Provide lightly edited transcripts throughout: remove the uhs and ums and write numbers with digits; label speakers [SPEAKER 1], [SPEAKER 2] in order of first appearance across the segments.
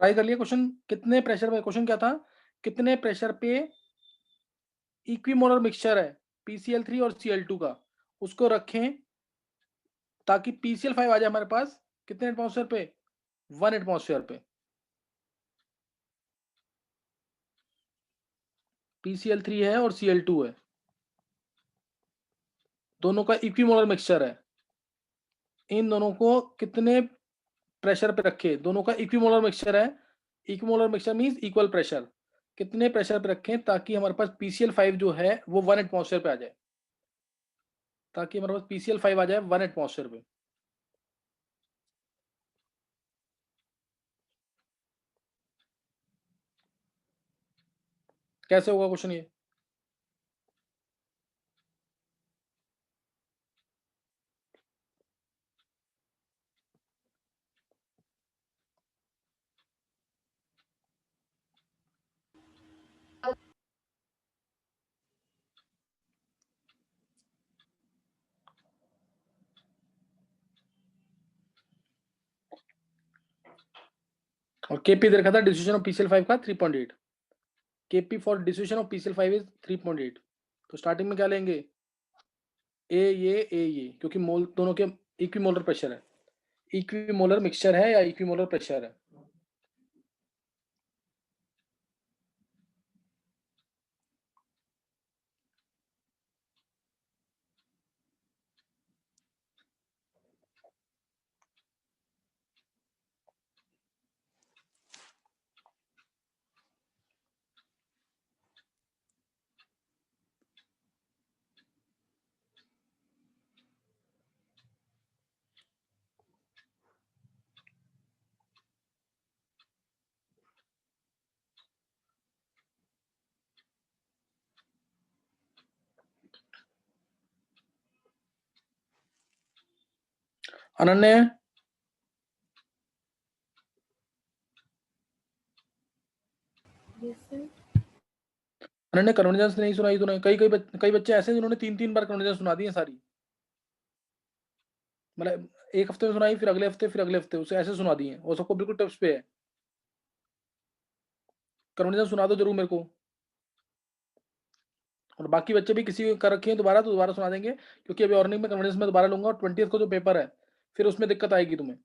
[SPEAKER 1] Try कर लिया question? कितने प्रेशर पे, क्वेश्चन क्या था, कितने प्रेशर पे इक्विमोलर मिक्सचर है PCl3 और Cl2 का, उसको रखें ताकि PCl5 आ जाए हमारे पास कितने एटमॉस्फेयर पे, 1 एटमॉस्फेयर पे। PCl3 है और Cl2 है, दोनों का इक्विमोलर मिक्सचर है। इन दोनों को कितने प्रेशर पे रखे, दोनों का इक्विमोलर मिक्सचर है, equimolar mixture means equal pressure, कितने प्रेशर पे रखें ताकि हमारे पास PCl5 जो है वो 1 एटमॉस्फेयर पे आ जाए, ताकि हमारे पास PCl5 आ जाए 1 एटमॉस्फेयर पे। कैसे होगा क्वेश्चन ये? और केपी दे रखा था डिस्ट्रीब्यूशन ऑफ PCl5 का 3.8, KP for distribution of PCl5 is 3.8। तो स्टार्टिंग में क्या लेंगे, ये क्योंकि मोल दोनों के इक्विमोलर प्रेशर है, इक्विमोलर मिक्सचर है या इक्विमोलर प्रेशर है। अनन्या, अनन्या कन्वर्जेंस नहीं सुनाई तूने? कई बच्चे ऐसे हैं जिन्होंने 3 बार कन्वर्जेंस सुना दी है सारी, मतलब एक हफ्ते में सुनाई, फिर अगले हफ्ते, फिर अगले हफ्ते, उसे ऐसे सुना दी है, वो सबको बिल्कुल टिप्स पे है। कन्वर्जेंस सुना दो जरूर मेरे को, और बाकी बच्चे भी किसी कर रखे हैं दोबारा तो दोबारा सुना देंगे, क्योंकि अभी ऑर्निंग में कन्वर्जेंस में दोबारा लूंगा, और 20th को जो पेपर है फिर उसमें दिक्कत आएगी तुम्हें।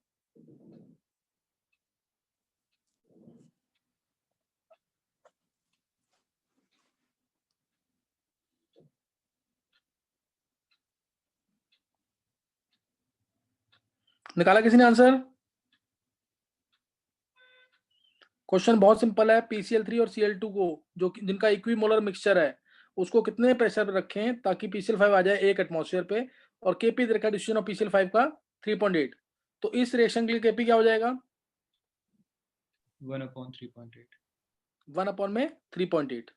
[SPEAKER 1] निकाला किसी ने आंसर? क्वेश्चन बहुत सिंपल है, PCl3 और Cl2 को जो जिनका इक्विमोलर मिक्सचर है उसको कितने प्रेशर पे रखें ताकि PCl5 आ जाए 1 एटमॉस्फेयर पे, और केपी दे रखा है डिस्ट्रीब्यूशन ऑफ PCl5 का 3.8। तो इस रिएक्शन के लिए केपी क्या हो जाएगा?
[SPEAKER 2] 1/3.8।
[SPEAKER 1] 1 अपॉन में 3.8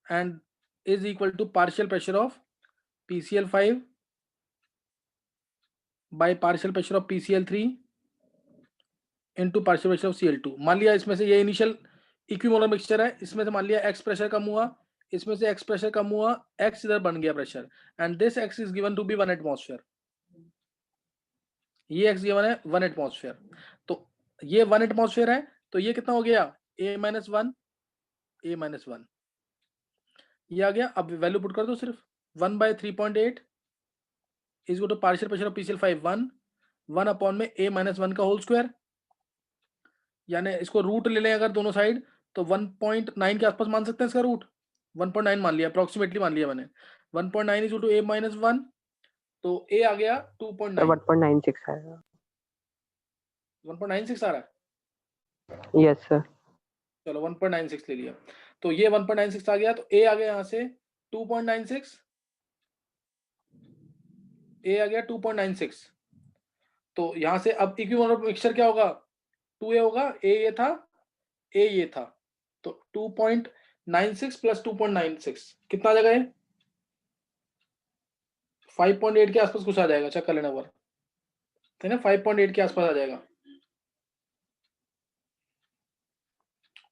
[SPEAKER 1] and is equal to partial pressure of PCl5 by partial pressure of PCl3 into partial pressure of Cl2। मान लिया इसमें से ये इनिशियल इक्विमोलर मिक्सचर है, इसमें से मान लिया x प्रेशर कम हुआ, इसमें से x प्रेशर कम हुआ, x इधर बन गया pressure, and this x is given to be 1 atmosphere. ये x गिवन है 1 एटमॉस्फेयर, तो ये 1 एटमॉस्फेयर है, तो ये कितना हो गया, a-1, a-1 ये आ गया। अब वैल्यू पुट कर दो सिर्फ, 1/3.8 is to partial pressure of PCl5 1 upon में a-1 का होल स्क्वायर, यानी इसको रूट ले लें अगर दोनों साइड तो 1.9 के आसपास मान सकते हैं इसका रूट, 1.9 मान लिया, अप्रोक्सीमेटली मान लिया मैंने। 1.9 इज टू a-1, तो a आ गया 2.9,
[SPEAKER 3] 1.96 आएगा।
[SPEAKER 1] 1.96 आ रहा है।
[SPEAKER 3] Yes sir.
[SPEAKER 1] चलो 1.96 ले लिया, तो ये 1.96 आ गया, तो a आ गया यहाँ से 2.96, a आ गया 2.96। तो यहाँ से अब इक्विवेलेंट मिक्सचर क्या होगा, 2a होगा, a ये था, a ये था, तो 2.96 प्लस 2.96 कितना आ जाएगा ये, 5.8 के आसपास कुछ आ जाएगा, चेक कर लेना एक बार, है ना, 5.8 के आसपास आ जाएगा।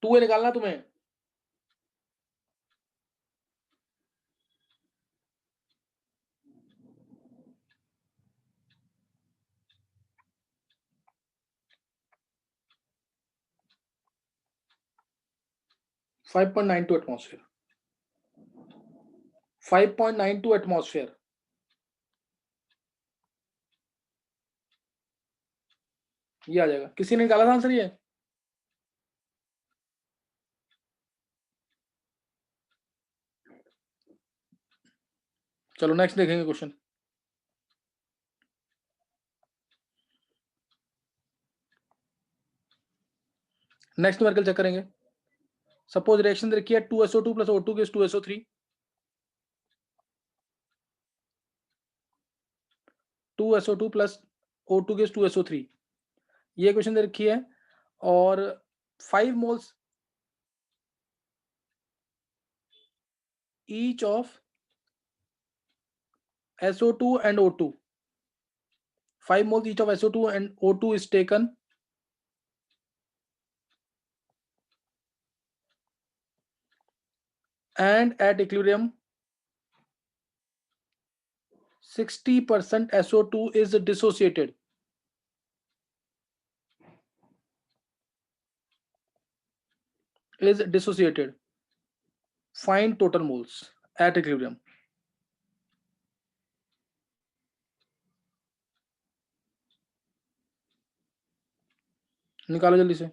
[SPEAKER 1] 2a निकालना तुम्हें, 5.92 एटमॉस्फेयर, 5.92 एटमॉस्फेयर। ये आ जाएगा। किसी ने निकाला था आंसर ये? चलो नेक्स्ट देखेंगे क्वेश्चन। नेक्स्ट न्यूमेरिकल चेक करेंगे। सपोज रिएक्शन दे रखी है 2SO2 plus O2 gives 2SO3, 2SO2 plus O2 gives 2SO3, ये क्वेश्चन दे रखी है और 5 moles each of SO2 and O2, 5 moles each of SO2 and O2 is taken and at equilibrium 60% SO2 is dissociated. Find total moles at equilibrium. निकालो जल्दी से।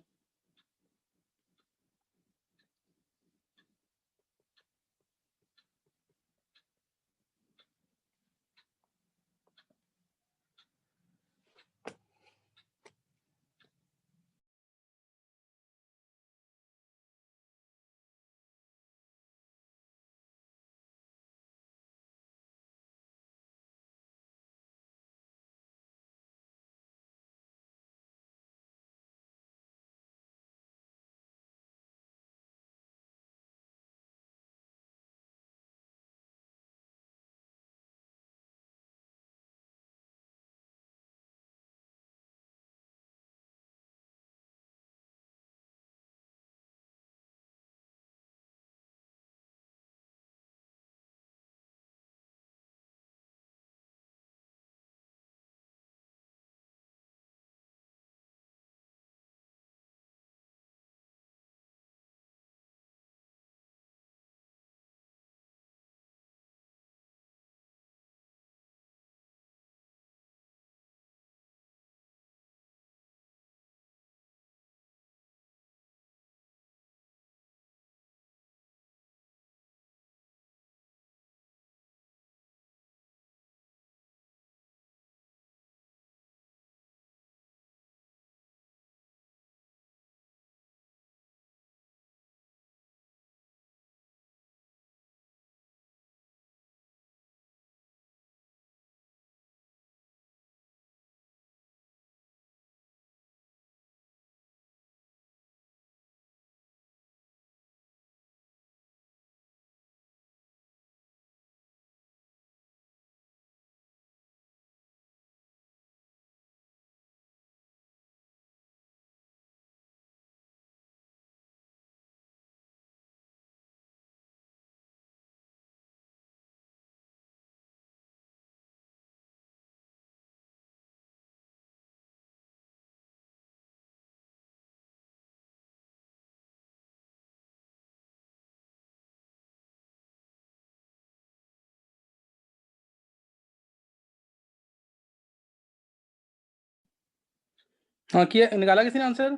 [SPEAKER 1] हाँ किया, निकाला किसी ने आंसर?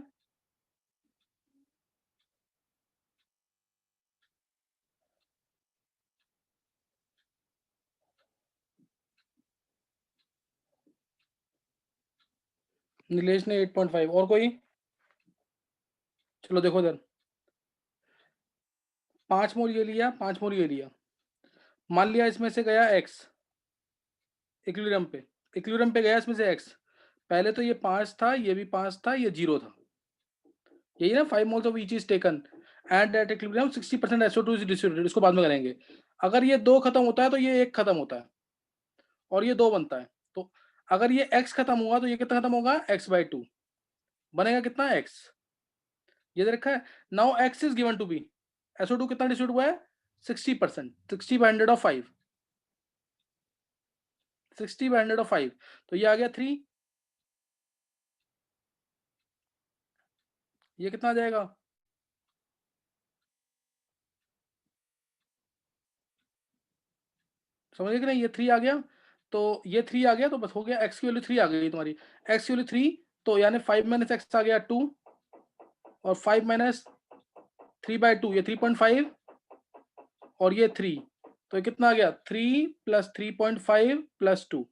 [SPEAKER 1] नीलेश ने 8.5। और कोई? चलो देखो इधर, 5 मोल ये लिया, 5 मोल ये लिया। मान लिया इसमें से गया x इक्विलिब्रियम पे, इक्विलिब्रियम पे गया इसमें से x। पहले तो ये 5 था, ये भी 5 था, ये 0 था। यही ना 5 moles of each is taken and at equilibrium 60% SO2 is distributed. इसको बाद में करेंगे। अगर ये 2 खत्म होता है तो ये 1 खत्म होता है और ये 2 बनता है। तो अगर ये x खत्म हुआ तो ये कितना खत्म होगा? x/2 बनेगा कितना? x। ये दे रखा है। Now x is given to be, SO2 कितना डिस्ट्रीब्यूट हुआ है? 60%, 60/100 of 5, 60/100 of 5, तो ये आ गया 3। ये कितना आ जाएगा? समझ गए कि नहीं? ये 3 आ गया, तो ये 3 आ गया, तो बस हो गया, x की वैल्यू 3 आ गई तुम्हारी, x की वैल्यू 3, तो यानी 5 माइनस x आ गया 2, और 5 माइनस 3/2 ये 3.5, और ये 3, तो ये कितना आ गया 3 प्लस 3.5 प्लस 2,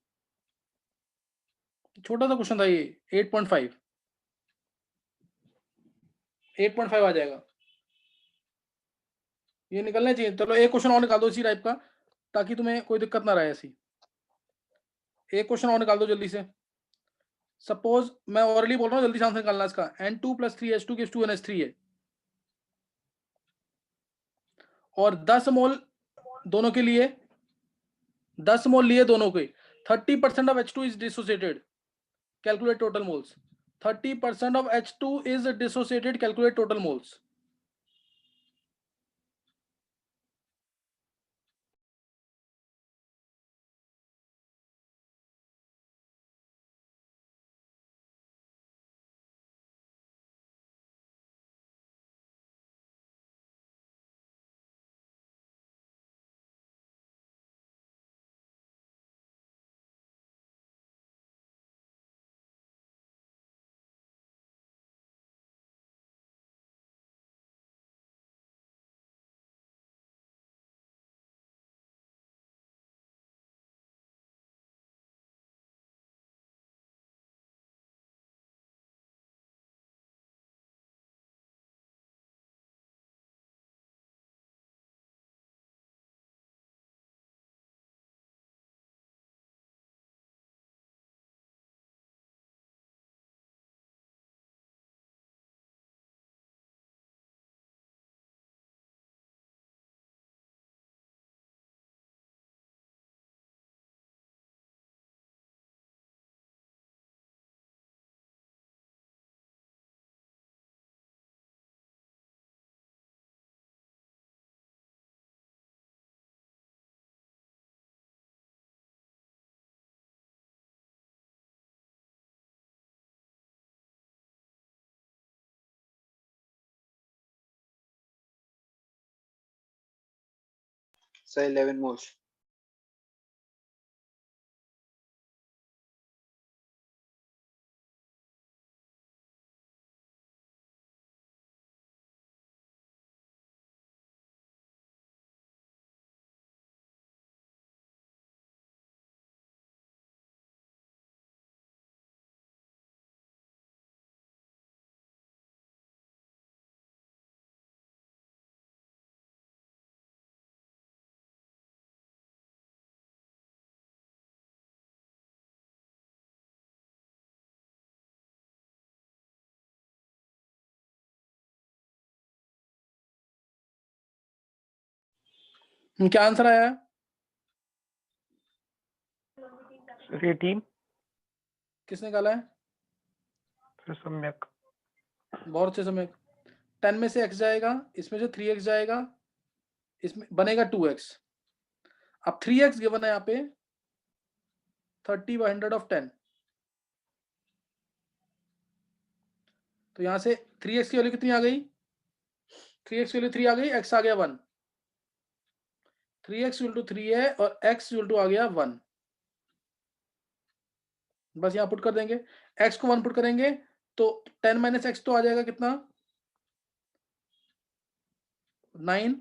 [SPEAKER 1] छोटा सा क्वेश्चन था ये, 8.5 आ जाएगा, ये निकलना चाहिए। चलो एक क्वेश्चन और निकाल दो इसी टाइप का, ताकि तुम्हें कोई दिक्कत ना रहे ऐसी। एक क्वेश्चन और निकाल दो जल्दी से। सपोज मैं ऑलरेडी बोल रहा हूँ, जल्दी से आंसर निकालना इसका, N2 + 3H2 gives 2NH3 है, और 10 मोल दोनों के लिए, 10 मोल लिए दोनों के, 30% of H2 is dissociated, calculate total moles. 30% of H2 is dissociated, calculate total moles.
[SPEAKER 2] Sir, 11 moles.
[SPEAKER 1] क्या आंसर आया है?
[SPEAKER 3] 18।
[SPEAKER 1] किसने निकाला है?
[SPEAKER 3] सम्यक।
[SPEAKER 1] बहुत अच्छे समय। 10 में से x जाएगा, इसमें से 3x जाएगा, इसमें बनेगा 2x। अब 3x गिवन है यहाँ पे 30/100 of 10, तो यहां से 3x की वैल्यू कितनी आ गई? 3x की वैल्यू 3 आ गई, x आ गया 1, 3x = 3 है, और x = आ गया 1। बस यहाँ पुट कर देंगे, x को 1 पुट करेंगे, तो 10 - x तो आ जाएगा कितना, 9,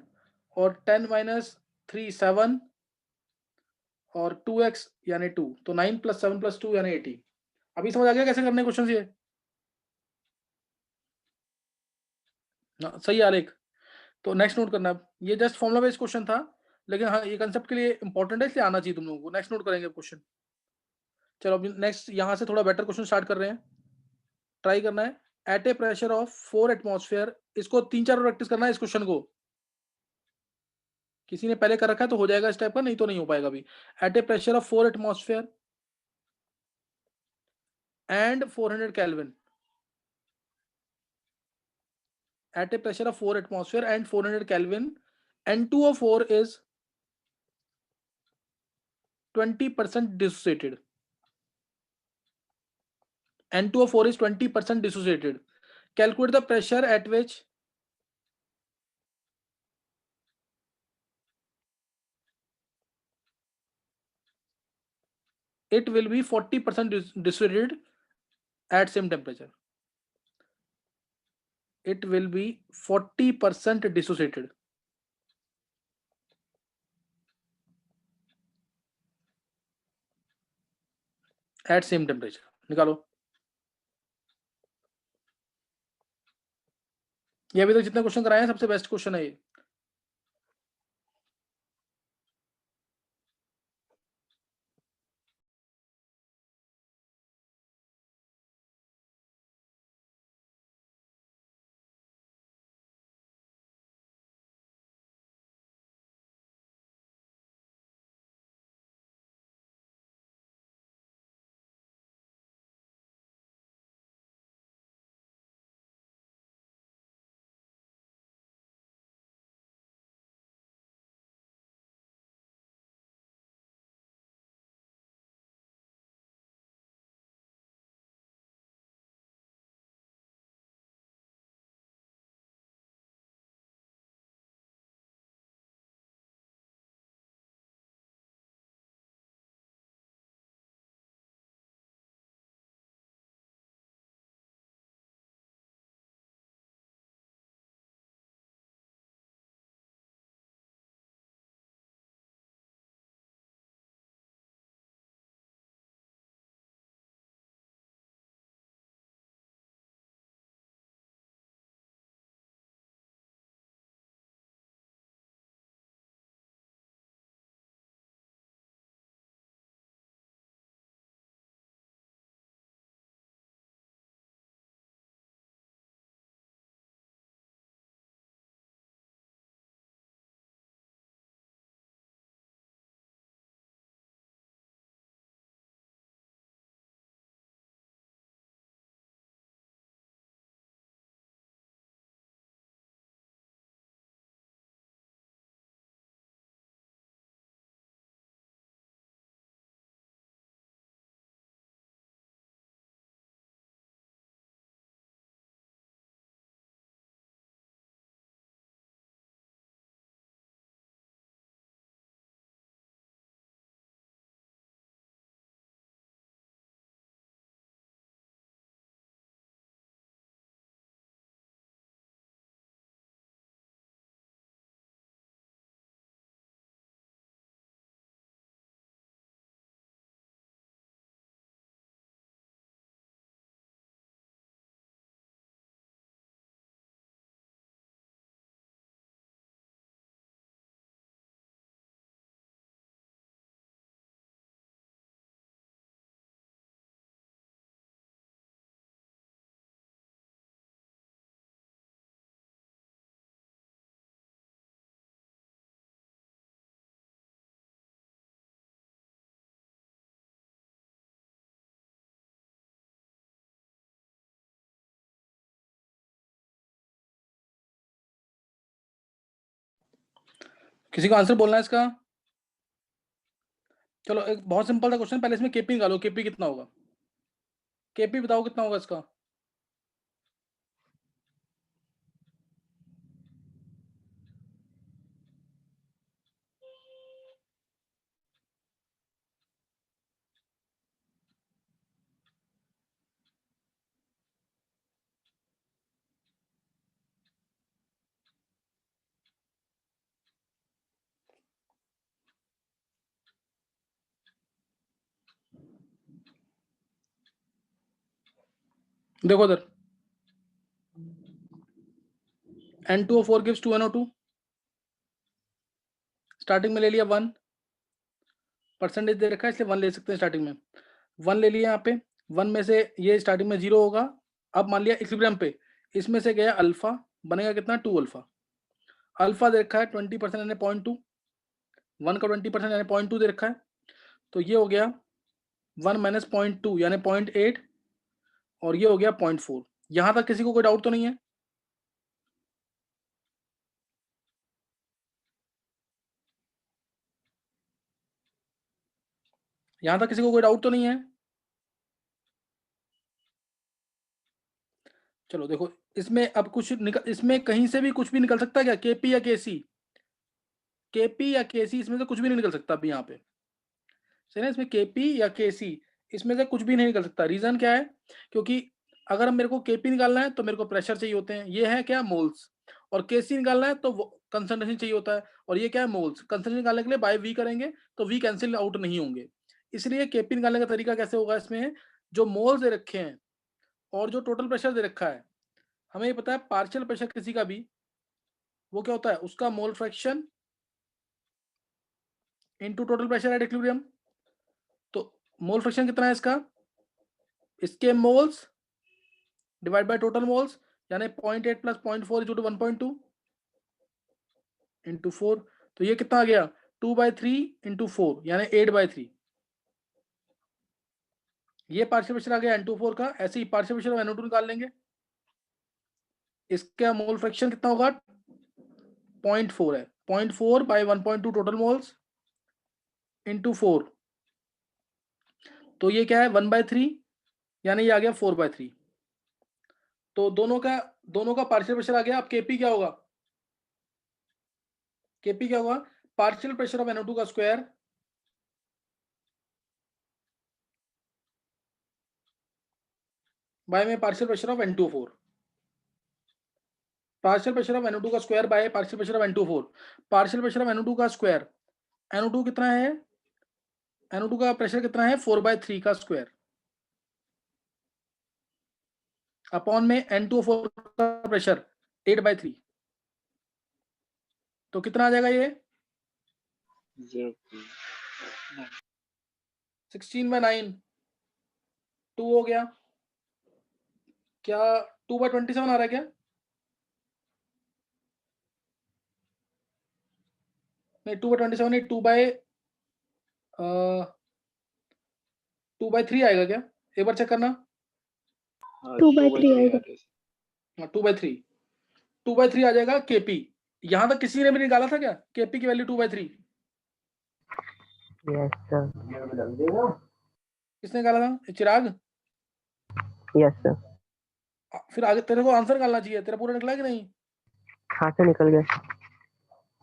[SPEAKER 1] और 10 - 3 7, और 2x यानी 2, तो 9 + 7 + 2 यानी 80। अभी समझ आ गया कैसे करने क्वेश्चन ये? सही है आलेख। तो नेक्स्ट नोट करना, ये जस्ट फॉर्मुला बेस्ड क्वेश्चन था, लेकिन हाँ ये कंसेप्ट के लिए इंपॉर्टेंट है, इसलिए आना चाहिए तुम लोगों को। नेक्स्ट नोट करेंगे क्वेश्चन। चलो अभी नेक्स्ट यहाँ से थोड़ा बेटर क्वेश्चन स्टार्ट कर रहे हैं, ट्राई करना है। At a pressure of 4 atmosphere, इसको 3-4 बार प्रैक्टिस करना है इस क्वेश्चन को। किसी ने पहले कर रखा है तो हो जाएगा इस टाइप का, नहीं तो नहीं हो पाएगा अभी। At a pressure of 4 atmosphere and 400 kelvin, at a pressure of 4 atmosphere and 400 Kelvin, N2O4 is 20% dissociated. N2O4 is 20% dissociated. Calculate the pressure at which it will be 40% dissociated at same temperature. It will be 40% dissociated at same temperature. निकालो। ये अभी तक जितने question कराए हैं सबसे best question है ये। किसी को आंसर बोलना है इसका? चलो एक बहुत सिंपल सा क्वेश्चन, पहले इसमें केपी निकालो। केपी कितना होगा? केपी बताओ कितना होगा इसका? देखो इधर, N2O4 gives 2NO2, स्टार्टिंग में ले लिया 1, परसेंटेज दे रखा है इसलिए 1 ले सकते हैं स्टार्टिंग में। 1 ले लिया यहाँ पे, 1 में से ये स्टार्टिंग में 0 होगा। अब मान लिया इक्विलिब्रियम पे इसमें से गया अल्फा, बनेगा कितना? 2 अल्फा। अल्फा दे रखा है 20% यानी 0.2, 1 का 20% यानी 0.2 दे रखा है, तो ये हो गया 1 माइनस 0.2 यानी 0.8, और ये हो गया 0.4। यहां तक किसी को कोई डाउट तो नहीं है? यहां तक किसी को कोई डाउट तो नहीं है? चलो देखो, इसमें अब कुछ निकल, इसमें कहीं से भी कुछ भी निकल सकता है क्या? केपी या केसी? केपी या केसी, इसमें से कुछ भी नहीं निकल सकता अभी यहाँ पे। सही ना, इसमें केपी या केसी इसमें से कुछ भी नहीं निकल सकता। रीजन क्या है, क्योंकि अगर मेरे को केपी निकालना है तो मेरे को प्रेशर चाहिए होते हैं, ये है क्या मोल्स, और केसी निकालना है तो कंसंट्रेशन चाहिए होता है, और ये क्या है मोल्स। कंसंट्रेशन निकालने के लिए बाय वी करेंगे तो वी कैंसिल आउट नहीं होंगे, इसलिए केपी निकालने का तरीका कैसे होगा, इसमें जो मोल्स दे रखे हैं और जो टोटल प्रेशर दे रखा है, हमें ये पता है पार्शियल प्रेशर किसी का भी वो क्या होता है, उसका mole fraction into total pressure at equilibrium. तो मोल फ्रैक्शन कितना है इसका, इसके moles divide by total moles, यानी 0.8 प्लस 0.4 इज टू 1.2 इंटू 4। तो ये कितना आ गया 2/3 इंटू 4 यानी 8/3। ये पार्शियल प्रेशर आ गया N24 का। ऐसे ही पार्शियल प्रेशर NO2 निकाल लेंगे, इसका मोल फ्रैक्शन कितना होगा 0.4 है, 0.4 बाय 1.2 टोटल मोल्स इंटू 4, तो ये क्या है 1/3 यानी ये आ गया 4/3। तो दोनों का पार्शियल प्रेशर आ गया। अब केपी क्या होगा, केपी क्या होगा, पार्शियल प्रेशर ऑफ NO2 का स्क्वायर बाय में partial pressure of N24, partial pressure of NO2 का square by partial pressure of N24। Partial pressure of NO2 का स्क्वायर, NO2 कितना है, NO2 का प्रेशर कितना है 4/3 का स्क्वायर अपॉन में N2O4 का प्रेशर 8/3। तो कितना आ जाएगा ये 16/9, 2 हो गया। क्या 2/27 आ रहा है क्या, नहीं 2/27 नहीं, 2/3 आएगा क्या, एक बार चेक करना।
[SPEAKER 2] 2/3 आएगा।
[SPEAKER 1] 2/3 आ जाएगा केपी। यहां तक किसी ने भी निकाला था क्या केपी की वैल्यू 2/3?
[SPEAKER 2] Yes sir.
[SPEAKER 1] किसने निकाला था, चिराग?
[SPEAKER 2] Yes sir.
[SPEAKER 1] फिर आगे तेरे को आंसर निकालना चाहिए, तेरा पूरा निकला कि नहीं?
[SPEAKER 2] हाँ सर निकल गया।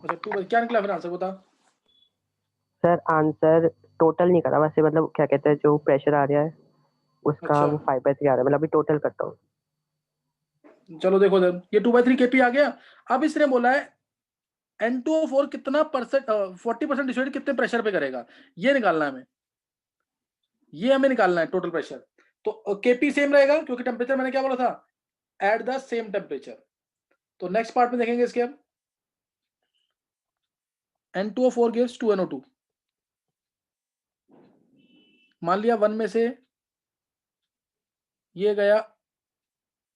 [SPEAKER 1] अच्छा 2 क्या निकला फिर आंसर बता।
[SPEAKER 2] सर आंसर टोटल नहीं करा, वैसे मतलब क्या कहते हैं जो प्रेशर आ रहा है उसका
[SPEAKER 1] अच्छा।
[SPEAKER 2] वो 5/3 आ रहा है, मतलब अभी टोटल करता हूँ।
[SPEAKER 1] चलो देखो इधर, ये 2/3 केपी आ गया। अब इसने बोला है N2O4 कितना परसेंट 40% डिस्ट्रीब्यूट कितने प्रेशर पे करेगा, ये निकालना है हमें, ये हमें निकालना है टोटल प्रेशर। तो केपी सेम रहेगा क्योंकि टेम्परेचर मैंने क्या बोला था, एट द सेम टेम्परेचर। तो नेक्स्ट पार्ट में देखेंगे इसके। अब N2O4 गिव्स 2NO2, मान लिया 1 में से ये गया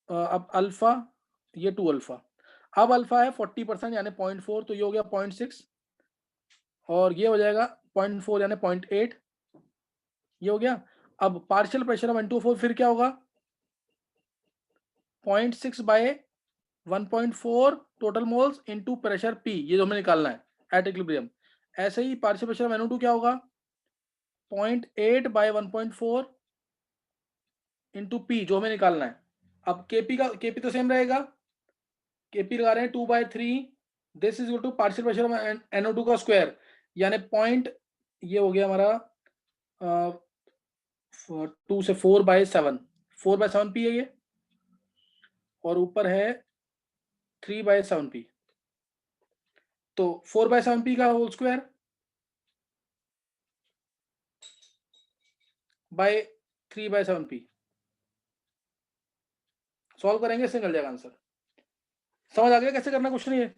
[SPEAKER 1] अब अल्फा, ये 2 अल्फा। अब अल्फा है 40% यानी 0.4, तो ये हो गया 0.6, और ये हो जाएगा 0.4 यानी 0.8, ये हो गया। अब पार्शियल प्रेशर ऑफ N2O4 फिर क्या होगा 0.6 by 1.4 total moles into pressure P, ये जो हमें निकालना है एट इक्विलिब्रियम। ऐसे ही पार्शियल प्रेशर ऑफ NO2 क्या होगा 0.8 बाय 1.4 इंटू P, जो हमें निकालना है। अब केपी तो सेम रहेगा, केपी लगा रहे हैं 2/3, this is equal to partial pressure of NO2 का स्क्वायर, यानी पॉइंट ये हो गया हमारा 2 से 4/7, 4/7 P है ये, और ऊपर है 3/7 P। तो 4/7 P का whole square by 3/7 P, solve करेंगे इससे निकल जाएगा आंसर। समझ आ गया कैसे करना क्वेश्चन, ये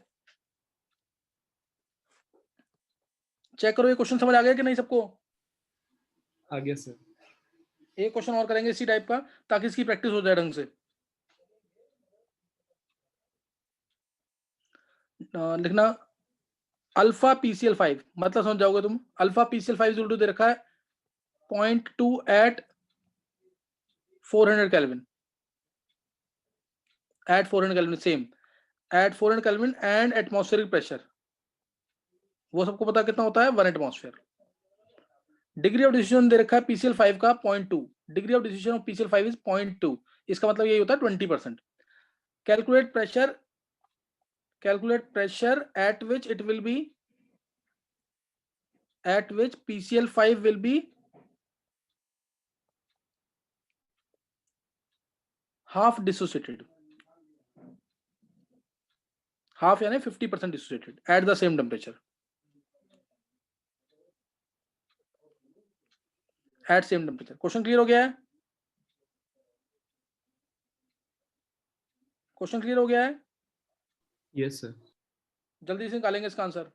[SPEAKER 1] चेक करो, ये क्वेश्चन समझ आ गया कि नहीं सबको?
[SPEAKER 4] आ गया सर।
[SPEAKER 1] एक क्वेश्चन और करेंगे इसी टाइप का ताकि इसकी प्रैक्टिस हो जाए ढंग से। लिखना अल्फा PCl5, मतलब समझ जाओगे तुम। अल्फा PCl5 उल्टू दे रखा है 0.2 एट 400 केल्विन, at 400 kelvin same, at 400 kelvin and atmospheric pressure, वो सबको पता कितना होता है 1 एटमॉस्फेयर। डिग्री ऑफ डिसीजन दे रखा है PCl5 का 0.2, degree of decision of PCl5 is 0.2, इसका मतलब यही होता है 20%। Calculate pressure at which it will be at which PCl5 will be half dissociated, half यानी 50% dissociated at the same temperature, at same temperature. Question clear हो गया है? Question clear हो गया है?
[SPEAKER 4] Yes, sir.
[SPEAKER 1] जल्दी से निकालेंगे इसका आंसर.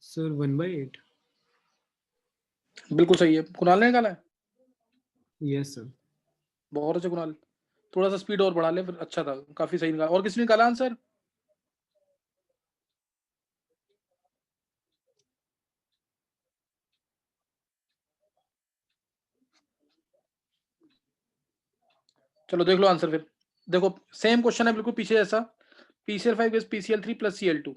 [SPEAKER 4] Sir, 1/8.
[SPEAKER 1] बिल्कुल सही है. कुणाल ने निकाला है?
[SPEAKER 4] Yes, sir.
[SPEAKER 1] बहुत अच्छा कुणाल. थोड़ा सा स्पीड और बढ़ा ले, फिर अच्छा था. काफी सही निकाला. और किसने निकाला आंसर? चलो देख लो आंसर फिर. देखो सेम क्वेश्चन है बिल्कुल पीछे जैसा. PCl5 gives PCl3 plus Cl2.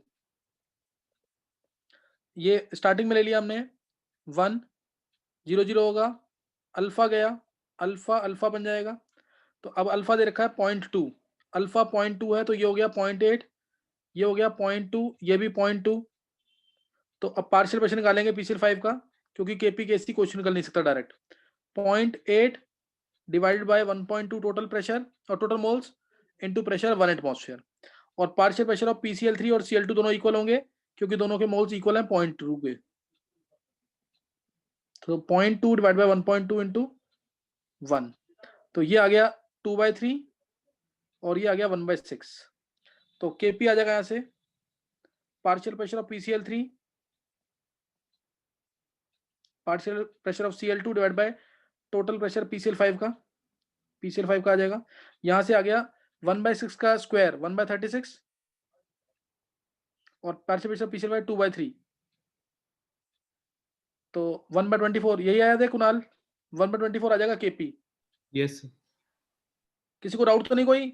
[SPEAKER 1] ये स्टार्टिंग में ले लिया हमने 1, 0 0 होगा, अल्फा गया, अल्फा अल्फा बन जाएगा। तो अब अल्फा दे रखा है 0.2, अल्फा 0.2 है तो ये हो गया 0.8, ये हो गया 0.2, ये भी 0.2। तो अब पार्शियल प्रेशर निकालेंगे PCl5 का, क्योंकि केपी केसी क्वेश्चन निकल नहीं सकता direct. 0.8 divided by 1.2 total pressure और total moles into pressure 1 atmosphere. और पार्शियल प्रेशर ऑफ PCl3 और Cl2 दोनों इक्वल होंगे, क्योंकि दोनों के मोल्स इक्वल हैं 0.2 के। तो 0.2 डिवाइड बाय 1.2 इंटू 1, तो ये आ गया 2/3 और ये आ गया 1/6। तो केपी आ जाएगा यहाँ से partial pressure of PCl3, partial pressure of Cl2 divide by total pressure PCl5 का, PCl5 का आ जाएगा। यहाँ से आ गया 1/6 का स्क्वायर 1/36 और पार्शियल प्रेशर PCl5 2/3, तो 1/24 यही आया था कुणाल, 1/24 आ जाएगा केपी।
[SPEAKER 4] Yes, sir.
[SPEAKER 1] किसी को डाउट तो नहीं कोई?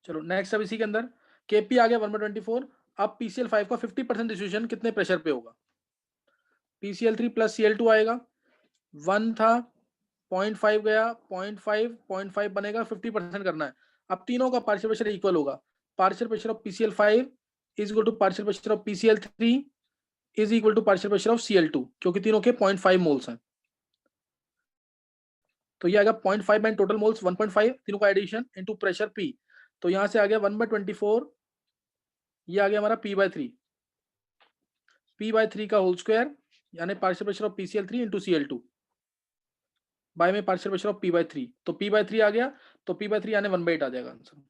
[SPEAKER 1] चलो नेक्स्ट, अब इसी के अंदर केपी आ गया 1/24। अब PCl5 का 50% डिस्ट्रीब्यूशन कितने प्रेशर पे होगा? PCl3 प्लस Cl2 आएगा, 1 था, 0.5 गया, 0.5 बनेगा, 50% करना है। अब तीनों का पार्शियल प्रेशर इक्वल होगा। Partial pressure of PCl5 is equal to partial pressure of PCl3 is equal to partial pressure of Cl2, क्योंकि तीनों के 0.5 मोल्स हैं। तो ये आएगा 0.5 बाय टोटल मोल्स 1.5, तीनों का एडिशन इनटू प्रेशर P। तो यहां से आ गया 1/24, ये आ गया हमारा P/3, P/3 का होल स्क्वायर, यानी partial pressure of PCl3 into Cl2 by में पार्शियल प्रेशर ऑफ P/3। तो P/3 आ गया, तो P/3 यानी 1/8 आ जाएगा आंसर।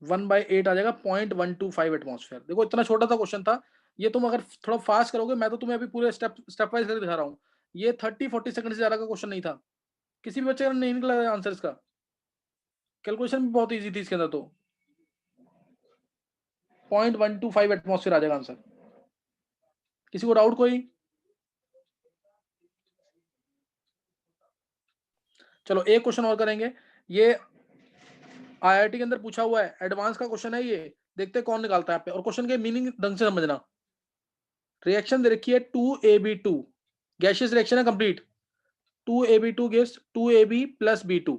[SPEAKER 1] 1/8 आ जाएगा, 0.125 एटमॉस्फेयर। देखो इतना छोटा सा क्वेश्चन था, ये तुम अगर थोड़ा फास्ट करोगे, मैं तो तुम्हें अभी पूरे स्टेप वाइज करके दिखा रहा हूँ। ये 30-40 सेकंड से ज्यादा का क्वेश्चन नहीं था, किसी भी बच्चे का नहीं निकला आंसर इसका। कैलकुलेशन भी बहुत ईजी थी इसके अंदर। तो 0.125 एटमॉस्फेयर आ जाएगा आंसर। किसी को डाउट कोई? चलो एक क्वेश्चन और करेंगे, ये IIT के अंदर पूछा हुआ है, एडवांस का क्वेश्चन है ये, देखते हैं कौन निकालता है यहाँ पे। और क्वेश्चन के मीनिंग ढंग से समझना। रिएक्शन दे रखी है 2AB2, गैसियस रिएक्शन है complete. 2AB2 gives 2AB plus B2,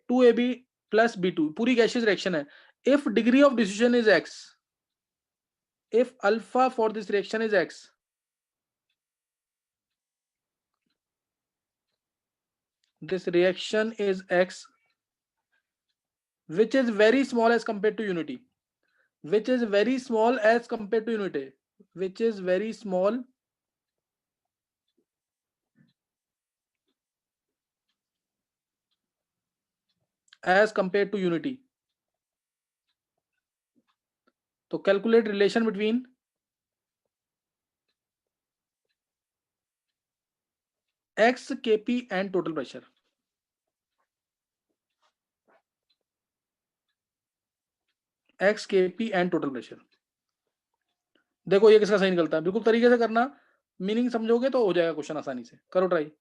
[SPEAKER 1] 2AB plus B2 पूरी गैसियस रिएक्शन है। If degree of diffusion is x, if alpha for this reaction is x, this reaction is x, which is very small as compared to unity, which is very small as compared to unity, which is very small as compared to unity. तो calculate relation between x kp and total pressure. x kp and total pressure। देखो ये किसका सही निकलता है, बिल्कुल तरीके से करना, मीनिंग समझोगे तो हो जाएगा क्वेश्चन आसानी से। करो ट्राई।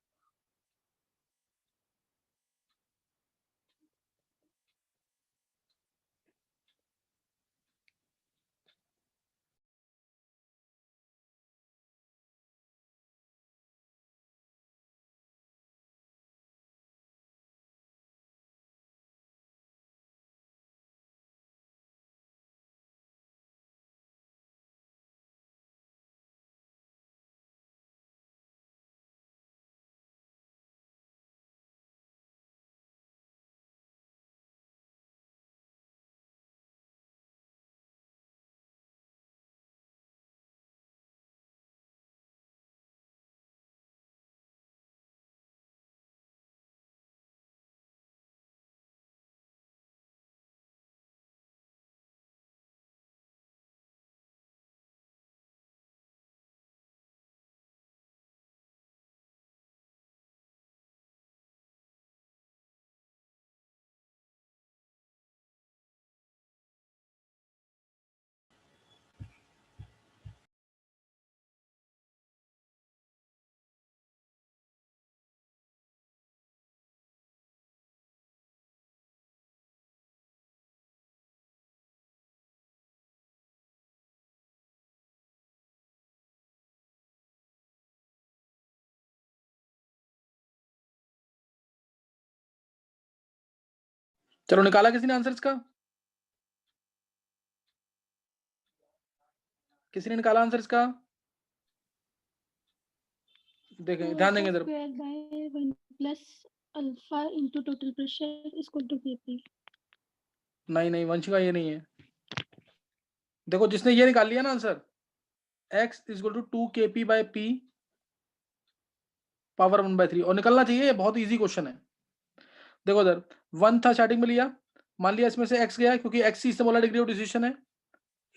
[SPEAKER 1] चलो निकाला किसी ने आंसर इसका? किसी ने निकाला आंसर इसका? देखें, ध्यान देंगे इधर।
[SPEAKER 5] Square by 1 plus alpha into total pressure is equal to Kp.
[SPEAKER 1] नहीं वंशिका, ये नहीं है। देखो जिसने ये निकाल लिया ना answer, x is equal to 2 kp by p power 1/3, और निकलना चाहिए, ये बहुत इजी क्वेश्चन है। देखो इधर 1 था स्टार्टिंग में लिया, मान लिया इसमें से x गया, क्योंकि x इससे बोला डिग्री ऑफ डिसीजन है,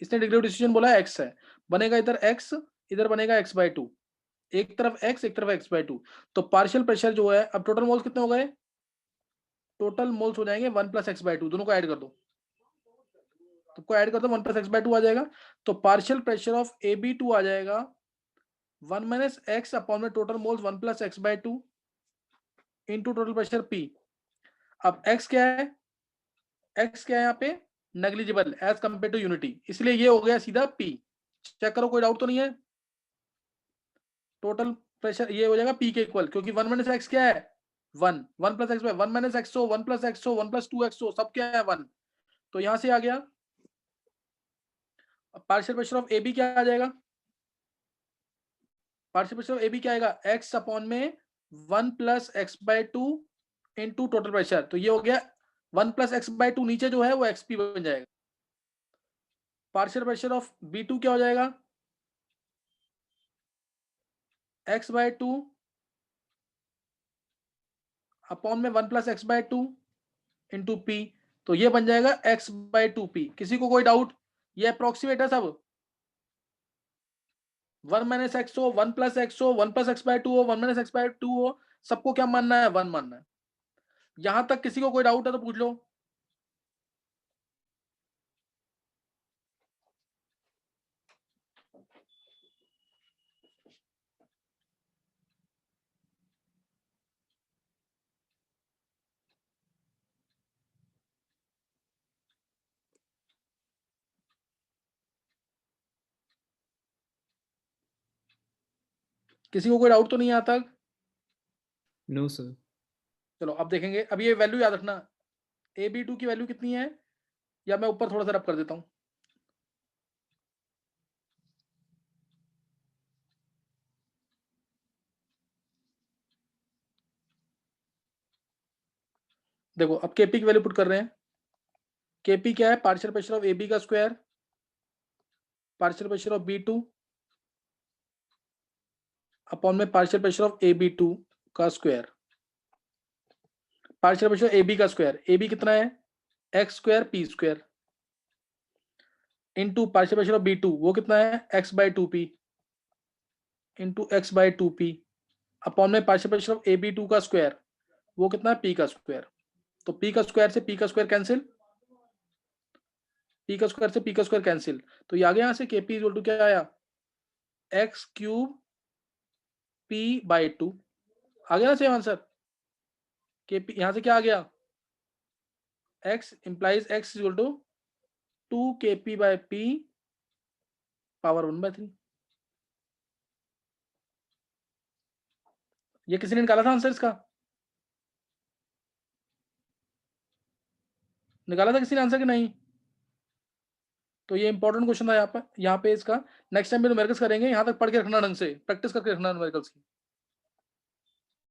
[SPEAKER 1] इसने डिग्री ऑफ डिसीजन बोला x है, बनेगा इधर x, इधर बनेगा x/2, एक तरफ x एक तरफ x/2। तो पार्शियल प्रेशर जो है, अब टोटल मोल्स कितने हो गए? टोटल मोल्स हो जाएंगे 1 + x/2, दोनों को ऐड कर दो, सबको ऐड कर दो, 1 + x/2 आ जाएगा। तो पार्शियल प्रेशर ऑफ AB2 आ जाएगा 1 - x अपॉन में total moles 1 + x/2 into total pressure P। अब x क्या है? x क्या है यहाँ पे? Negligible as compared to unity, इसलिए ये हो गया सीधा P। चेक करो, कोई डाउट तो नहीं है? टोटल प्रेशर ये हो जाएगा P के इक्वल, क्योंकि 1 - x क्या है? 1, 1 + x/, 1 - x, 1 + x, 1 + 2x, सब क्या है? 1। तो यहां से आ गया पार्शियल प्रेशर ऑफ AB क्या आ जाएगा? पार्शियल प्रेशर ऑफ AB क्या आएगा? x अपॉन में 1 + x/2 इनटू टोटल प्रेशर। तो ये हो गया 1 + x/2, नीचे जो है वो xp बन जाएगा। पार्शियल प्रेशर ऑफ B2 क्या हो जाएगा? x/2 अपॉन में 1 + x/2 इनटू p, तो ये बन जाएगा x/2p। किसी को कोई डाउट? ये अप्रोक्सीमेट है सब, 1 - x हो, 1 + x हो, 1 + x/2 हो, 1 - x/2 हो, सबको क्या मानना है? 1 मानना है। यहां तक किसी को कोई डाउट है तो पूछ लो। किसी को कोई डाउट तो नहीं है यहाँ तक?
[SPEAKER 4] No, sir.
[SPEAKER 1] चलो अब देखेंगे। अब ये वैल्यू याद रखना, AB2 की वैल्यू कितनी है, या मैं ऊपर थोड़ा सा रब कर देता हूं। देखो अब Kp की वैल्यू पुट कर रहे हैं। Kp क्या है? पार्शियल प्रेशर ऑफ AB का square, partial pressure of B2 upon में पार्शियल प्रेशर ऑफ AB2 का स्क्वायर, पार्शियल प्रेशर AB का स्क्वायर। AB कितना है? x² p² into partial pressure of B2, वो कितना है? x/2p इनटू x/2p अपॉन में पार्शियल प्रेशर ऑफ AB2 का स्क्वायर, वो कितना है? p का स्क्वायर। तो p का स्क्वायर से p का स्क्वायर कैंसिल, p का स्क्वायर से p का स्क्वायर कैंसिल, तो ये आ गया यहाँ से Kp इक्वल टू क्या आया? x³ p/2 आ गया ना सेम आंसर। Kp यहाँ से क्या आ गया? x implies x equal to 2 Kp/p power 1/3। ये किसी ने निकाला था आंसर इसका? निकाला था किसी ने आंसर कि नहीं? तो ये इंपॉर्टेंट क्वेश्चन था यहाँ पे इसका। नेक्स्ट टाइम में न्यूमेरिकल्स करेंगे, यहाँ तक पढ़ के रखना, ढंग से प्रैक्टिस करके रखना न्यूमेरिकल्स की।